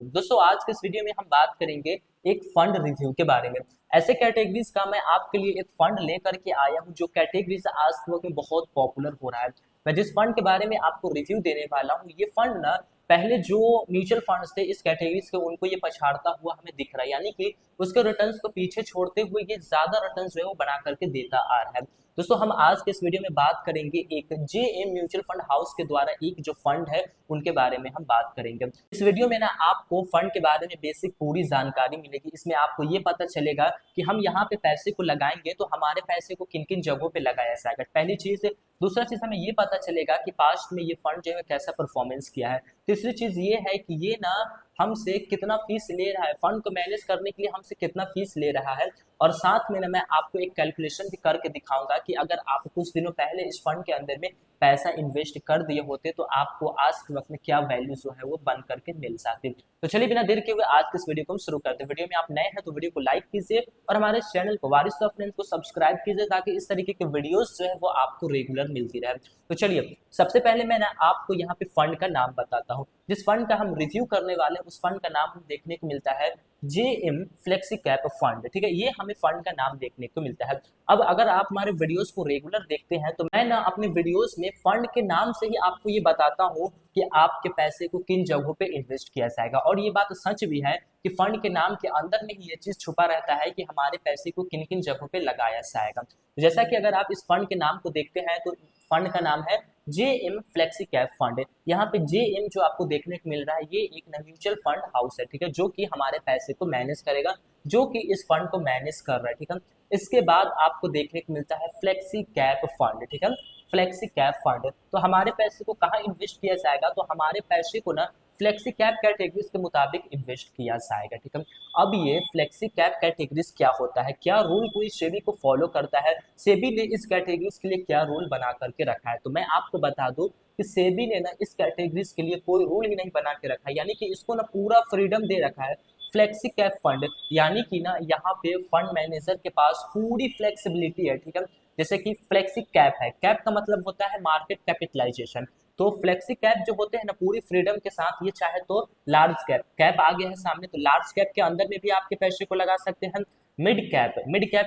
दोस्तों आज के इस वीडियो में हम बात करेंगे एक फंड रिव्यू के बारे में। ऐसे कैटेगरीज का मैं आपके लिए एक फंड लेकर के आया हूं जो कैटेगरीज आज के वक्त में बहुत पॉपुलर हो रहा है। मैं जिस फंड के बारे में आपको रिव्यू देने वाला हूं ये फंड ना पहले जो म्यूचुअल फंड्स थे इस कैटेगरीज के उनको ये पछाड़ता हुआ हमें दिख रहा है, यानी कि उसके रिटर्न्स को पीछे छोड़ते हुए ये ज्यादा रिटर्न्स जो है वो बना करके देता आ रहा है। दोस्तों हम आज के इस वीडियो में बात करेंगे एक जेएम म्यूचुअल फंड हाउस के द्वारा एक जो फंड है उनके बारे में हम बात करेंगे। इस वीडियो में ना आपको फंड के बारे में बेसिक पूरी जानकारी मिलेगी। इसमें आपको ये पता चलेगा कि हम यहाँ पे पैसे को लगाएंगे तो हमारे पैसे को किन किन जगहों पे लगाया जाएगा, पहली चीज। दूसरा चीज हमें ये पता चलेगा कि पास्ट में ये फंड जो है कैसा परफॉर्मेंस किया है। तीसरी चीज ये है कि ये ना हमसे कितना फीस ले रहा है, फंड को मैनेज करने के लिए हमसे कितना फीस ले रहा है। और साथ में ना मैं आपको एक कैलकुलेशन भी करके दिखाऊंगा कि अगर आप कुछ दिनों पहले इस फंड के अंदर में पैसा इन्वेस्ट कर दिए होते तो आपको आज के वक्त में क्या वैल्यू जो है वो बन करके मिल सकती। तो चलिए बिना देर के हुए आज के इस वीडियो को हम शुरू करते हैं। वीडियो में आप नए हैं तो वीडियो को लाइक कीजिए और हमारे चैनल को वारिस ऑफ फ्रेंड्स को सब्सक्राइब कीजिए ताकि इस तरीके के वीडियोस जो है वो आपको रेगुलर मिलती रहे। तो चलिए सबसे पहले मैं ना आपको यहाँ पे फंड का नाम बताता हूँ। जिस फंड का हम रिव्यू करने वाले हैं उस फंड का नाम हम देखने को मिलता है जेएम फ्लेक्सी कैप फंड। ठीक है, ये हमें फंड का नाम देखने को मिलता है। अब अगर आप हमारे वीडियोस को रेगुलर देखते हैं तो मैं ना अपने वीडियोस में फंड के नाम से ही आपको ये बताता हूँ कि आपके पैसे को किन जगहों पे इन्वेस्ट किया जाएगा। और ये बात सच भी है कि फंड के नाम के अंदर में ही ये चीज छुपा रहता है कि हमारे पैसे को किन किन जगहों पे लगाया जाएगा। जैसा कि अगर आप इस फंड के नाम को देखते हैं तो फंड का नाम है जेएम फ्लेक्सी कैप फंड। यहाँ पे जेएम जो आपको देखने को मिल रहा है ये एक म्यूचुअल फंड हाउस है, ठीक है, जो कि हमारे पैसे को मैनेज करेगा, जो कि इस फंड को मैनेज कर रहा है। ठीक है, इसके बाद आपको देखने को मिलता है फ्लेक्सी कैप फंड। ठीक है, फ्लेक्सी कैप फंड तो हमारे पैसे को कहाँ इन्वेस्ट किया जाएगा, तो हमारे पैसे को ना फ्लेक्सी कैप कैटेगरीज के मुताबिक इन्वेस्ट किया जाएगा। ठीक है, अब ये फ्लेक्सी कैप कैटेगरीज क्या होता है, क्या रूल कोई सेबी को फॉलो करता है, सेबी ने इस कैटेगरीज के लिए क्या रूल बना करके रखा है। तो मैं आपको बता दूं कि सेबी ने ना इस कैटेगरीज के लिए कोई रूल ही नहीं बना के रखा है, यानी कि इसको ना पूरा फ्रीडम दे रखा है फ्लेक्सी कैप फंड। यानी कि ना यहाँ पे फंड मैनेजर के पास पूरी फ्लेक्सिबिलिटी है। ठीक है, जैसे कि फ्लेक्सी कैप है, कैप का मतलब होता है मार्केट कैपिटलाइजेशन। तो फ्लेक्सी कैप जो होते हैं ना पूरी फ्रीडम के साथ ये चाहे तो लार्ज कैप, कैप आ गया है सामने तो लार्ज कैप के अंदर में भी आपके पैसे को लगा सकते हैं, मिड कैप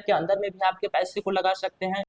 के अंदर में भी आपके पैसे को लगा सकते हैं,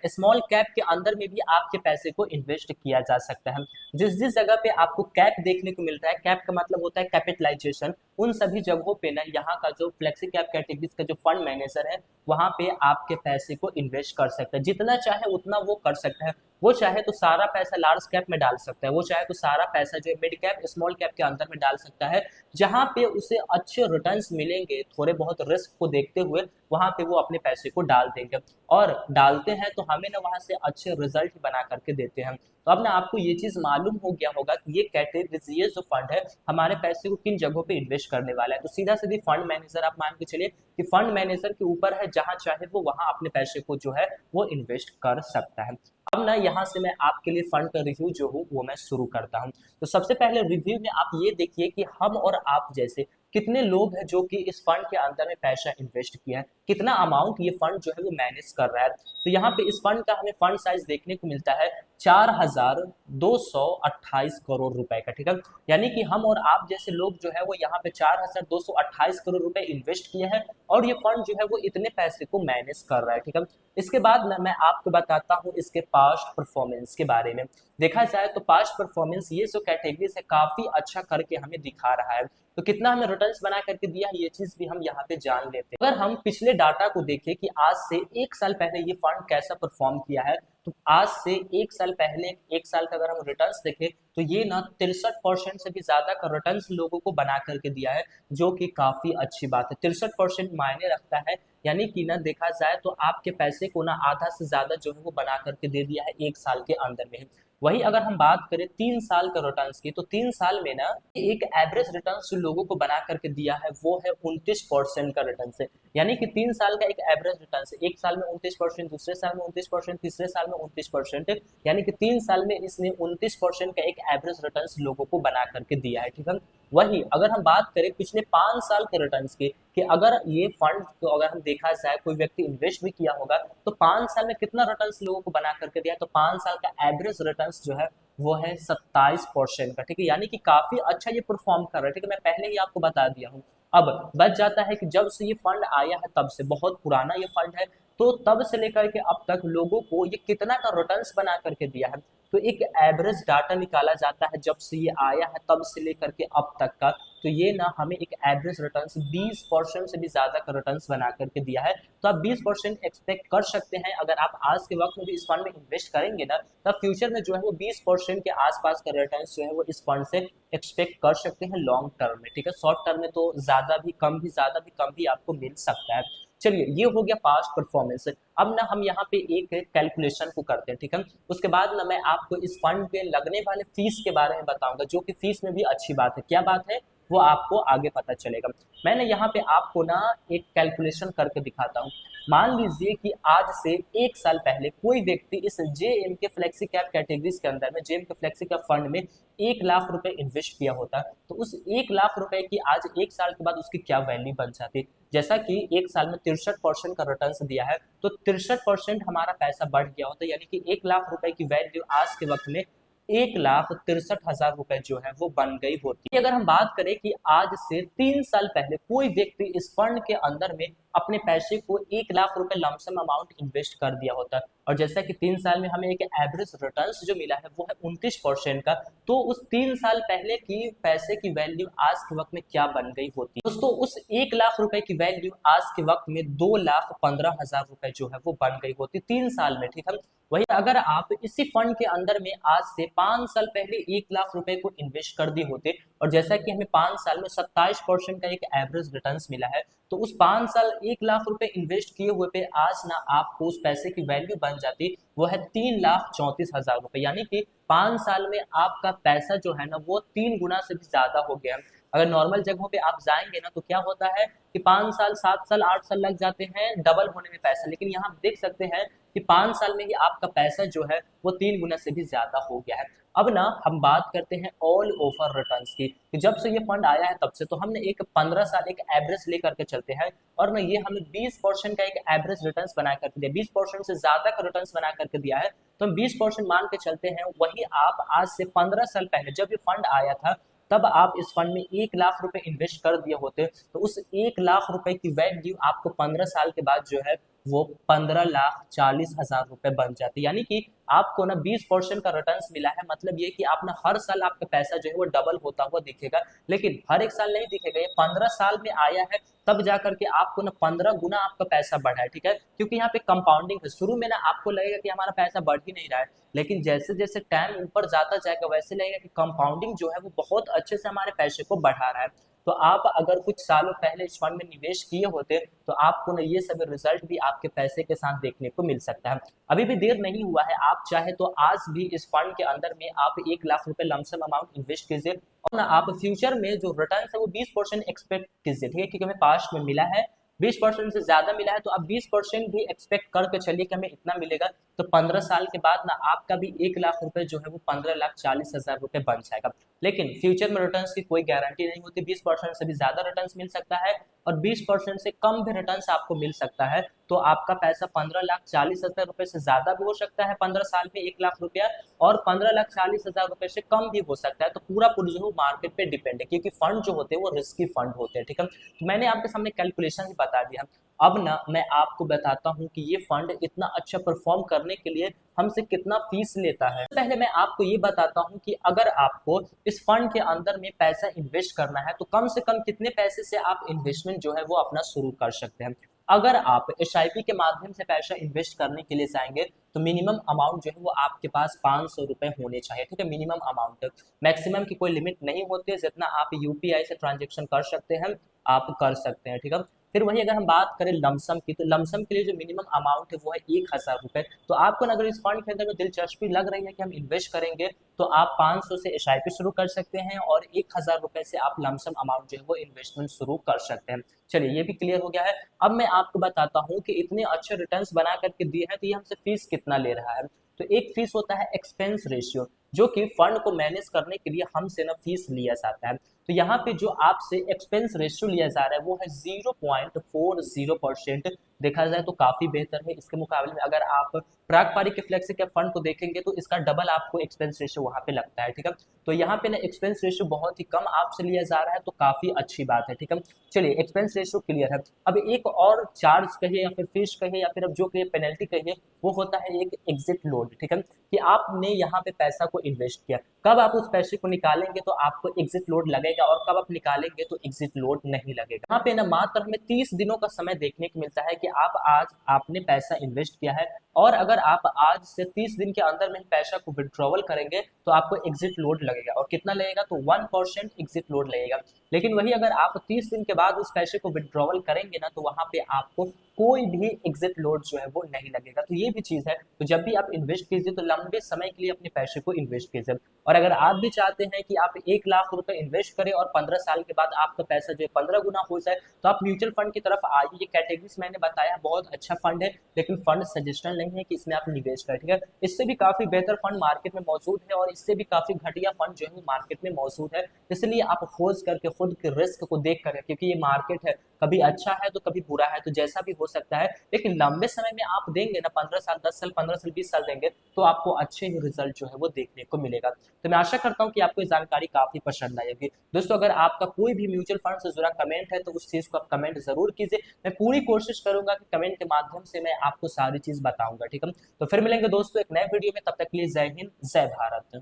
स्मॉल कैप के अंदर में भी आपके पैसे को इन्वेस्ट किया जा सकता है। जिस जिस जगह पे आपको कैप देखने को मिलता है, कैप का मतलब होता है कैपिटलाइजेशन, उन सभी जगहों पे ना यहाँ का जो फ्लेक्सी कैप कैटेगरीज का जो फंड मैनेजर है वहां पे आपके पैसे को इन्वेस्ट कर सकता है, जितना चाहे उतना वो कर सकता है। वो चाहे तो सारा पैसा लार्ज कैप में डाल सकता है, वो चाहे तो सारा पैसा जो है मिड कैप स्मॉल कैप के अंदर में डाल सकता है। जहां पे उसे अच्छे रिटर्न्स मिलेंगे थोड़े बहुत रिस्क को देखते हुए वहां पे वो अपने पैसे को डाल देंगे, और डालते हैं तो हमें ना वहां से अच्छे रिजल्ट बना करके देते हैं। तो अब ना आपको ये चीज मालूम हो गया होगा कि ये कैटेगरी ये जो फंड है हमारे पैसे को किन जगहों पे इन्वेस्ट करने वाला है। तो सीधा सीधी फंड मैनेजर आप मान के चलिए कि फंड मैनेजर के ऊपर है, जहां चाहे वो वहां अपने पैसे को जो है वो इन्वेस्ट कर सकता है। अब ना यहाँ से मैं आपके लिए फंड का रिव्यू जो हूँ वो मैं शुरू करता हूँ। तो सबसे पहले रिव्यू में आप ये देखिए कि हम और आप जैसे कितने लोग हैं जो कि इस फंड के अंदर में पैसा इन्वेस्ट किया है, कितना अमाउंट ये फंड जो है वो मैनेज कर रहा है। तो यहाँ पे इस फंड का हमें फंड साइज देखने को मिलता है 4,228 करोड़ रुपए का। ठीक है, यानी कि हम और आप जैसे लोग जो है वो यहाँ पे 4,228 करोड़ रुपए इन्वेस्ट किए हैं और ये फंड जो है वो इतने पैसे को मैनेज कर रहा है। ठीक है, इसके बाद ना मैं आपको बताता हूँ इसके पास्ट परफॉर्मेंस के बारे में। देखा जाए तो पास्ट परफॉर्मेंस ये जो कैटेगरी से काफी अच्छा करके हमें दिखा रहा है। तो कितना हमें रिटर्न्स बना करके दिया है ये चीज भी हम यहाँ पे जान लेते हैं। अगर हम पिछले डाटा को देखें कि आज से एक साल पहले ये फंड कैसा परफॉर्म किया है, तो आज से एक साल पहले एक साल का अगर हम रिटर्न्स देखें तो ये ना 63% से भी ज्यादा का रिटर्न्स लोगों को बना करके दिया है, जो कि काफी अच्छी बात है। 63% मायने रखता है, यानी कि ना देखा जाए तो आपके पैसे को ना आधा से ज्यादा जो है वो बना करके दे दिया है एक साल के अंदर में। वही अगर हम बात करें 3 साल का रिटर्न्स की तो 3 साल में ना एक एवरेज रिटर्न जो लोगों को बना करके दिया है वो है 29% का रिटर्न है। यानी कि 3 साल का एक एवरेज रिटर्न है, एक साल में 29%, दूसरे साल में 29%, तीसरे साल में 29%, यानी कि 3 साल में इसने 29% का एक एवरेज रिटर्न लोगों को बना करके दिया है। ठीक है, वही अगर हम बात करें पिछले 5 साल के रिटर्न्स की कि अगर ये फंड को अगर हम देखा जाए कोई व्यक्ति इन्वेस्ट भी किया होगा तो 5 साल में कितना रिटर्न्स लोगों को बना करके दिया है, तो 5 साल का एवरेज रिटर्न्स जो है वो है 27% का, ठीक है, यानी कि काफी अच्छा ये परफॉर्म कर रहा है, ठीक है, मैं पहले ही आपको बता दिया हूँ। अब बच जाता है कि जब से ये फंड आया है तब से, बहुत पुराना ये फंड है, तो तब से लेकर के अब तक लोगों को ये कितना का रिटर्न्स बना करके दिया है, तो एक एवरेज डाटा निकाला जाता है जब से ये आया है तब से लेकर के अब तक का, तो ये ना हमें एक एवरेज रिटर्न्स 20% से भी ज्यादा का रिटर्न्स बना करके दिया है। तो आप 20% एक्सपेक्ट कर सकते हैं, अगर आप आज के वक्त में भी इस फंड में इन्वेस्ट करेंगे ना, तब फ्यूचर में जो है वो 20% के आसपास का रिटर्न्स जो है वो इस फंड से एक्सपेक्ट कर सकते हैं लॉन्ग टर्म में, ठीक है, शॉर्ट टर्म में तो ज्यादा भी कम भी, ज्यादा भी कम भी आपको मिल सकता है। चलिए, ये हो गया पास्ट परफॉर्मेंस। अब ना हम यहाँ पे एक कैलकुलेशन को करते हैं, ठीक है, उसके बाद ना मैं आपको इस फंड पे लगने वाले फीस के बारे में बताऊंगा, जो कि फीस में भी अच्छी बात है। क्या बात है वो आपको आगे पता चलेगा। मैंने यहाँ पे आपको ना एक कैलकुलेशन करके दिखाता हूँ। मान लीजिए कि आज से 1 साल पहले कोई व्यक्ति इस जेएम के फ्लेक्सी कैप कैटेगरीज के अंदर में, जेएम के फ्लेक्सी कैप फंड में 1 लाख रुपए इन्वेस्ट किया होता, तो उस 1 लाख रुपए की आज 1 साल के बाद उसकी क्या वैल्यू बन जाती। जैसा कि 1 साल में 63% का रिटर्न दिया है, तो 63% हमारा पैसा बढ़ गया होता है, यानी कि 1 लाख रुपए की वैल्यू आज के वक्त में 1,63,000 रुपए जो है वो बन गई होती है। अगर हम बात करें कि आज से 3 साल पहले कोई व्यक्ति इस फंड के अंदर में अपने पैसे को 1 लाख रुपए लमसम अमाउंट इन्वेस्ट कर दिया होता है, और जैसा कि 3 साल में हमें एक एवरेज रिटर्न जो मिला है वो है 29% का, तो उस 3 साल पहले की पैसे की वैल्यू आज के वक्त में क्या बन गई होती है दोस्तों, उस 1 लाख रुपए की वैल्यू आज के वक्त में 2,15,000 रुपए जो है वो बन गई होती 3 साल में, ठीक है। वही अगर आप इसी फंड के अंदर में आज से 5 साल पहले 1 लाख रुपए को इन्वेस्ट कर दिए होते, और जैसा कि हमें 5 साल में 27% का एक एवरेज रिटर्न मिला है, तो उस 5 साल 1 लाख रुपए इन्वेस्ट किए हुए पे आज ना आपको उस पैसे की वैल्यू बन जाती, वो है 3,34,000 रुपए, यानी कि 5 साल में आपका पैसा जो है ना वो 3 गुना से भी ज्यादा हो गया। अगर नॉर्मल जगहों पे आप जाएंगे ना, तो क्या होता है कि 5 साल 7 साल 8 साल लग जाते हैं डबल होने में पैसा, लेकिन यहाँ आप देख सकते हैं कि 5 साल में ही आपका पैसा जो है वो 3 गुना से भी ज्यादा हो गया है। अब ना हम बात करते हैं ऑल ओवर रिटर्न्स की, कि जब से ये फंड आया है तब से, तो हमने एक 15 साल एक एवरेज लेकर के चलते हैं, और ना ये हमें 20% का एक एवरेज रिटर्न्स बना करके दिया, 20% से ज्यादा का रिटर्न्स बना करके दिया है, तो हम 20% मान के चलते हैं। वही आप आज से 15 साल पहले जब ये फंड आया था, तब आप इस फंड में 1 लाख रुपए इन्वेस्ट कर दिए होते, तो उस 1 लाख रुपए की वैल्यू आपको 15 साल के बाद जो है वो 15,40,000 रुपए बन जाती, यानी कि आपको ना 20% का रिटर्न मिला है, मतलब ये कि आप ना हर साल आपका पैसा जो है वो डबल होता हुआ दिखेगा, लेकिन हर एक साल नहीं दिखेगा, ये 15 साल में आया है तब जाकर के आपको ना 15 गुना आपका पैसा बढ़ा है, ठीक है, क्योंकि यहाँ पे कंपाउंडिंग है। शुरू में ना आपको लगेगा कि हमारा पैसा बढ़ ही नहीं रहा है, लेकिन जैसे जैसे टाइम ऊपर जाता जाएगा वैसे लगेगा कि कंपाउंडिंग जो है वो बहुत अच्छे से हमारे पैसे को बढ़ा रहा है। तो आप अगर कुछ सालों पहले इस फंड में निवेश किए होते, तो आपको ना ये सब रिजल्ट भी आपके पैसे के साथ देखने को मिल सकता है। अभी भी देर नहीं हुआ है, आप चाहे तो आज भी इस फंड के अंदर में आप 1 लाख रुपए लमसम अमाउंट इन्वेस्ट कीजिए, और ना आप फ्यूचर में जो रिटर्न है वो 20% एक्सपेक्ट कीजिए, ठीक है, क्योंकि हमें पास्ट में मिला है 20% से ज्यादा मिला है, तो आप 20% भी एक्सपेक्ट करके चलिए कि हमें इतना मिलेगा, तो 15 साल के बाद ना आपका भी 1 लाख रुपए जो है वो 15,40,000 रुपए बन जाएगा। लेकिन फ्यूचर में रिटर्न्स की कोई गारंटी नहीं होती, 20% से भी ज्यादा रिटर्न्स मिल सकता है और 20% से कम भी रिटर्न्स आपको मिल सकता है, तो आपका पैसा 15,40,000 रुपए से ज्यादा भी हो सकता है 15 साल में 1 लाख रुपया, और 15,40,000 रुपए से कम भी हो सकता है। तो पूरा जो है मार्केट पे डिपेंड है, क्योंकि फंड जो होते हैं वो रिस्की फंड होते हैं, ठीक है। तो मैंने आपके सामने कैलकुलेशन ही बता दिया। अब ना मैं आपको बताता हूँ कि ये फंड इतना अच्छा परफॉर्म करने के लिए हमसे कितना फीस लेता है। पहले मैं आपको ये बताता हूँ कि अगर आपको इस फंड के अंदर में पैसा इन्वेस्ट करना है, तो कम से कम कितने पैसे से आप इन्वेस्टमेंट जो है वो अपना शुरू कर सकते हैं। अगर आप एसआईपी के माध्यम से पैसा इन्वेस्ट करने के लिए जाएंगे, तो मिनिमम अमाउंट जो है वो आपके पास 500 रुपए होने चाहिए, ठीक है, मिनिमम अमाउंट। मैक्सिमम की कोई लिमिट नहीं होती है, जितना आप यूपीआई से ट्रांजेक्शन कर सकते हैं आप कर सकते हैं, ठीक है। फिर वही अगर हम बात करें लमसम की, तो लमसम के लिए जो मिनिमम अमाउंट है वो है 1,000 रुपए। तो आपको अगर इस फंड के अंदर में दिलचस्पी लग रही है कि हम इन्वेस्ट करेंगे, तो आप 500 से एसआईपी शुरू कर सकते हैं, और 1,000 रुपए से आप लमसम अमाउंट जो है वो इन्वेस्टमेंट शुरू कर सकते हैं। चलिए, ये भी क्लियर हो गया है। अब मैं आपको बताता हूँ कि इतने अच्छे रिटर्न्स बना करके दिए हैं, तो ये हमसे फीस कितना ले रहा है। तो एक फीस होता है एक्सपेंस रेशियो, जो कि फंड को मैनेज करने के लिए हमसे ना फीस लिया जाता है। तो यहाँ पे जो आपसे एक्सपेंस रेशियो लिया जा रहा है वो है 0.40%, देखा जाए तो काफी बेहतर है। इसके मुकाबले में अगर आप पारंपरिक फ्लेक्सी कैप फंड को देखेंगे तो इसका डबल आपको एक्सपेंस रेशियो वहां पे लगता है, ठीक है। तो यहाँ पे ना एक्सपेंस रेशियो बहुत ही कम आपसे लिया जा रहा है, तो काफी अच्छी बात है, ठीक है। चलिए, एक्सपेंस रेशियो क्लियर है। अब एक और चार्ज कहिए या फिर फीस कहिए या फिर अब जो कहिए पेनल्टी कहिए, वो होता है एक एग्जिट लोड, ठीक है। कि आपने यहाँ पे पैसा को इन्वेस्ट किया, कब आप उस पैसे को निकालेंगे तो आपको एग्जिट लोड लगेगा, और कब आप निकालेंगे तो एग्जिट लोड नहीं लगेगा। यहाँ पे ना मात्र हमें 30 दिनों का समय देखने को मिलता है कि आप आज आपने पैसा इन्वेस्ट किया है, और अगर आप आज से 30 दिन के अंदर में पैसा को विड्रॉवल करेंगे तो आपको एग्जिट लोड लगेगा, और कितना लगेगा तो 1% एग्जिट लोड लगेगा। लेकिन वही अगर आप 30 दिन के बाद उस पैसे को विड्रॉवल करेंगे ना, तो वहां पे आपको कोई भी एग्जिट लोड जो है वो नहीं लगेगा। तो ये भी चीज है, तो जब भी आप इन्वेस्ट कीजिए तो लंबे समय के लिए अपने पैसे को इन्वेस्ट कीजिए। और अगर आप भी चाहते हैं कि आप 1 लाख रुपए इन्वेस्ट करें और 15 साल के बाद आपका पैसा जो है 15 गुना हो जाए, तो आप म्यूचुअल फंड की तरफ आइए। ये कैटेगरीज मैंने बताया बहुत अच्छा फंड है, लेकिन फंड सजेशन नहीं है कि इसमें आप निवेश करें, ठीक है। इससे भी काफी बेहतर फंड मार्केट में मौजूद है, और इससे भी काफी घटिया फंड जो है मार्केट में मौजूद है। इसलिए आप खोज करके खुद के रिस्क को देख कर, क्योंकि ये मार्केट है, कभी अच्छा है तो कभी बुरा है, तो जैसा भी हो सकता है, लेकिन लंबे समय में आप देंगे ना, 15 साल 10 साल 15 साल 20 साल देंगे, तो आपको अच्छे ही रिजल्ट जो है वो देखने को मिलेगा। तो मैं आशा करता हूँ कि आपको ये जानकारी काफी पसंद आई होगी। दोस्तों, अगर आपका कोई भी म्यूचुअल फंड से जुड़ा कमेंट है तो उस चीज को आप कमेंट जरूर कीजिए। मैं पूरी कोशिश करूंगा कि कमेंट के माध्यम से मैं आपको सारी चीज बताऊंगा, ठीक है। तो फिर मिलेंगे दोस्तों एक नए वीडियो में, तब तक के लिए जय हिंद जय भारत।